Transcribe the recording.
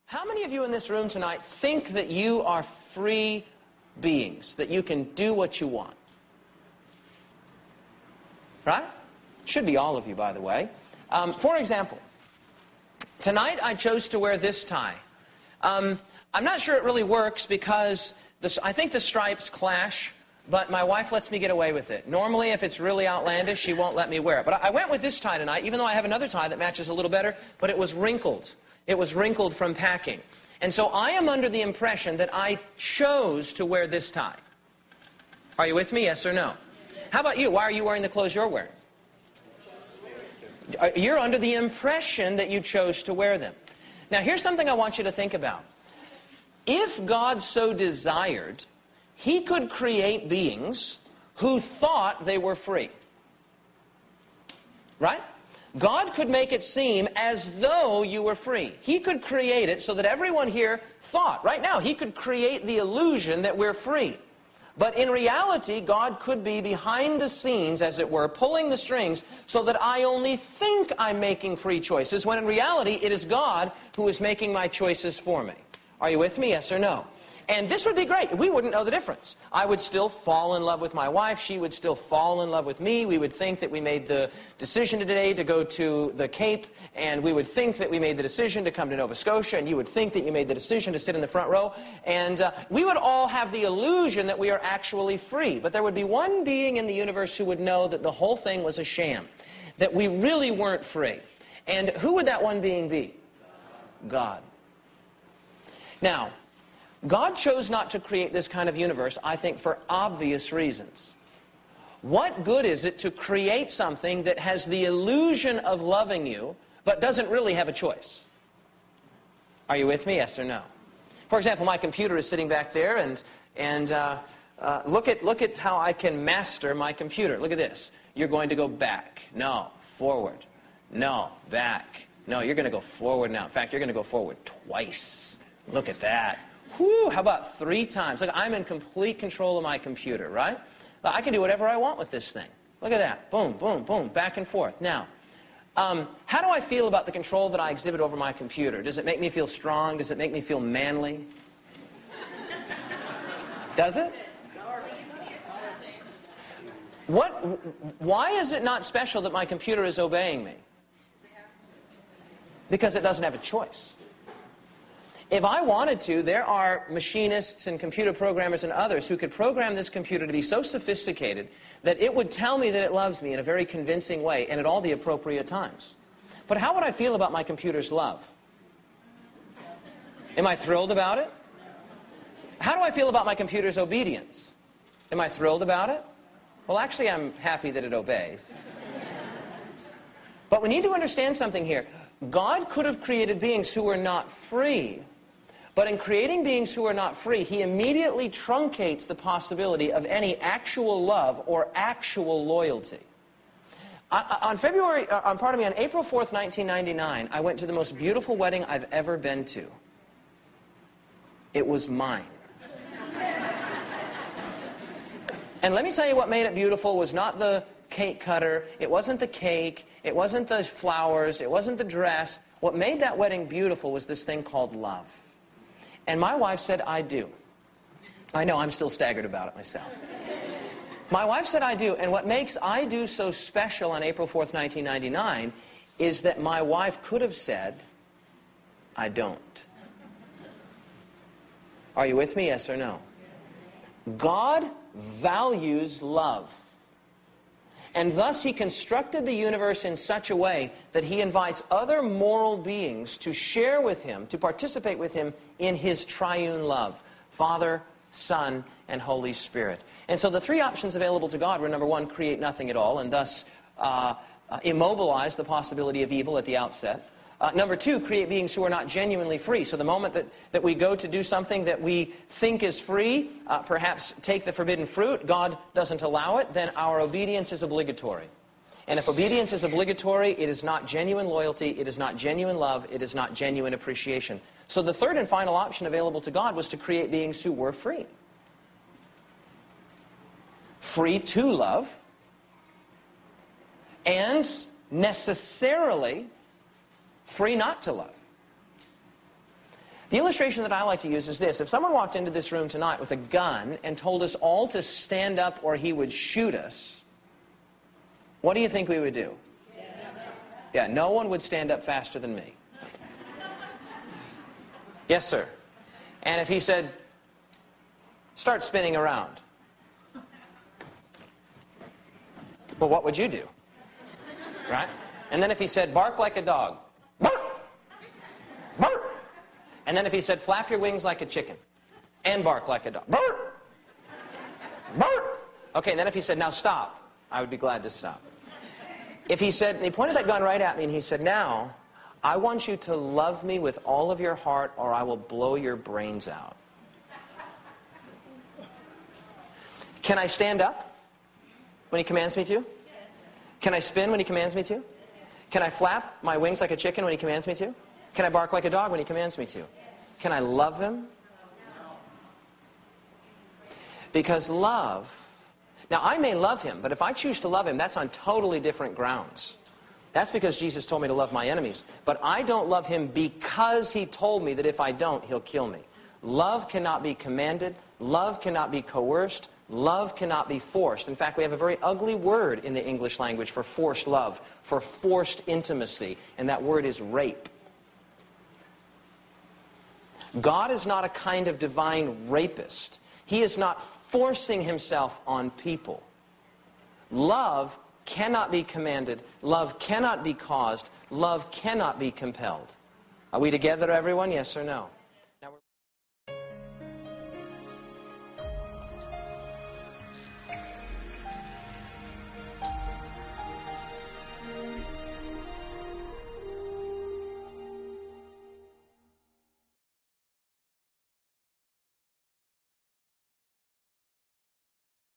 How many of you in this room tonight think that you are free beings, that you can do what you want? Right? Should be all of you, by the way. For example, tonight I chose to wear this tie. I'm not sure it really works because I think the stripes clash, but my wife lets me get away with it. Normally, if it's really outlandish, she won't let me wear it. But I went with this tie tonight, even though I have another tie that matches a little better, but it was wrinkled. It was wrinkled from packing. And so I am under the impression that I chose to wear this tie. Are you with me, yes or no? How about you? Why are you wearing the clothes you're wearing? You're under the impression that you chose to wear them. Now, here's something I want you to think about. If God so desired, He could create beings who thought they were free. Right? God could make it seem as though you were free. He could create it so that everyone here thought. Right now, He could create the illusion that we're free. But in reality, God could be behind the scenes, as it were, pulling the strings so that I only think I'm making free choices, when in reality, it is God who is making my choices for me. Are you with me, yes or no? And this would be great. We wouldn't know the difference. I would still fall in love with my wife. She would still fall in love with me. We would think that we made the decision today to go to the Cape, and we would think that we made the decision to come to Nova Scotia, and you would think that you made the decision to sit in the front row. And we would all have the illusion that we are actually free. But there would be one being in the universe who would know that the whole thing was a sham, that we really weren't free. And who would that one being be? God. Now, God chose not to create this kind of universe, I think, for obvious reasons. What good is it to create something that has the illusion of loving you, but doesn't really have a choice? Are you with me, yes or no? For example, my computer is sitting back there, and look at how I can master my computer. Look at this. You're going to go back. No, forward. No, back. No, you're going to go forward now. In fact, you're going to go forward twice. Look at that. Whew, how about 3 times? Look, I'm in complete control of my computer, right? I can do whatever I want with this thing. Look at that. Boom, boom, boom, back and forth. Now, how do I feel about the control that I exhibit over my computer? Does it make me feel strong? Does it make me feel manly? Does it? Why is it not special that my computer is obeying me? Because it doesn't have a choice. If I wanted to, there are machinists and computer programmers and others who could program this computer to be so sophisticated that it would tell me that it loves me in a very convincing way and at all the appropriate times. But how would I feel about my computer's love? Am I thrilled about it? How do I feel about my computer's obedience? Am I thrilled about it? Well, actually, I'm happy that it obeys. But we need to understand something here. God could have created beings who were not free. But in creating beings who are not free, He immediately truncates the possibility of any actual love or actual loyalty. On April 4th, 1999, I went to the most beautiful wedding I've ever been to. It was mine. And let me tell you what made it beautiful was not the cake cutter, it wasn't the cake, it wasn't the flowers, it wasn't the dress. What made that wedding beautiful was this thing called love. And my wife said, I do. I know, I'm still staggered about it myself. My wife said, I do. And what makes I do so special on April 4th, 1999 is that my wife could have said, I don't. Are you with me, yes or no? God values love. And thus He constructed the universe in such a way that He invites other moral beings to share with Him, to participate with Him in His triune love. Father, Son, and Holy Spirit. And so the 3 options available to God were, number 1, create nothing at all, and thus immobilize the possibility of evil at the outset. Number 2, create beings who are not genuinely free. So the moment that we go to do something that we think is free, perhaps take the forbidden fruit, God doesn't allow it, then our obedience is obligatory. And if obedience is obligatory, it is not genuine loyalty, it is not genuine love, it is not genuine appreciation. So the 3rd and final option available to God was to create beings who were free. Free to love, and necessarily free not to love. The illustration that I like to use is this. If someone walked into this room tonight with a gun and told us all to stand up or he would shoot us, what do you think we would do? Yeah, no one would stand up faster than me. Yes, sir. And if he said, start spinning around, well, what would you do? Right? And then if he said, bark like a dog, bark, bark. And then if he said, flap your wings like a chicken and bark like a dog, bark, bark. Okay, and then if he said, now stop, I would be glad to stop. If he said, and he pointed that gun right at me and he said, now, I want you to love me with all of your heart or I will blow your brains out. Can I stand up when he commands me to? Can I spin when he commands me to? Can I flap my wings like a chicken when he commands me to? Can I bark like a dog when he commands me to? Can I love him? Because love, now I may love him, but if I choose to love him, that's on totally different grounds. That's because Jesus told me to love my enemies. But I don't love him because he told me that if I don't, he'll kill me. Love cannot be commanded. Love cannot be coerced. Love cannot be forced. In fact, we have a very ugly word in the English language for forced love, for forced intimacy, and that word is rape. God is not a kind of divine rapist. He is not forcing himself on people. Love cannot be commanded. Love cannot be caused. Love cannot be compelled. Are we together, everyone? Yes or no?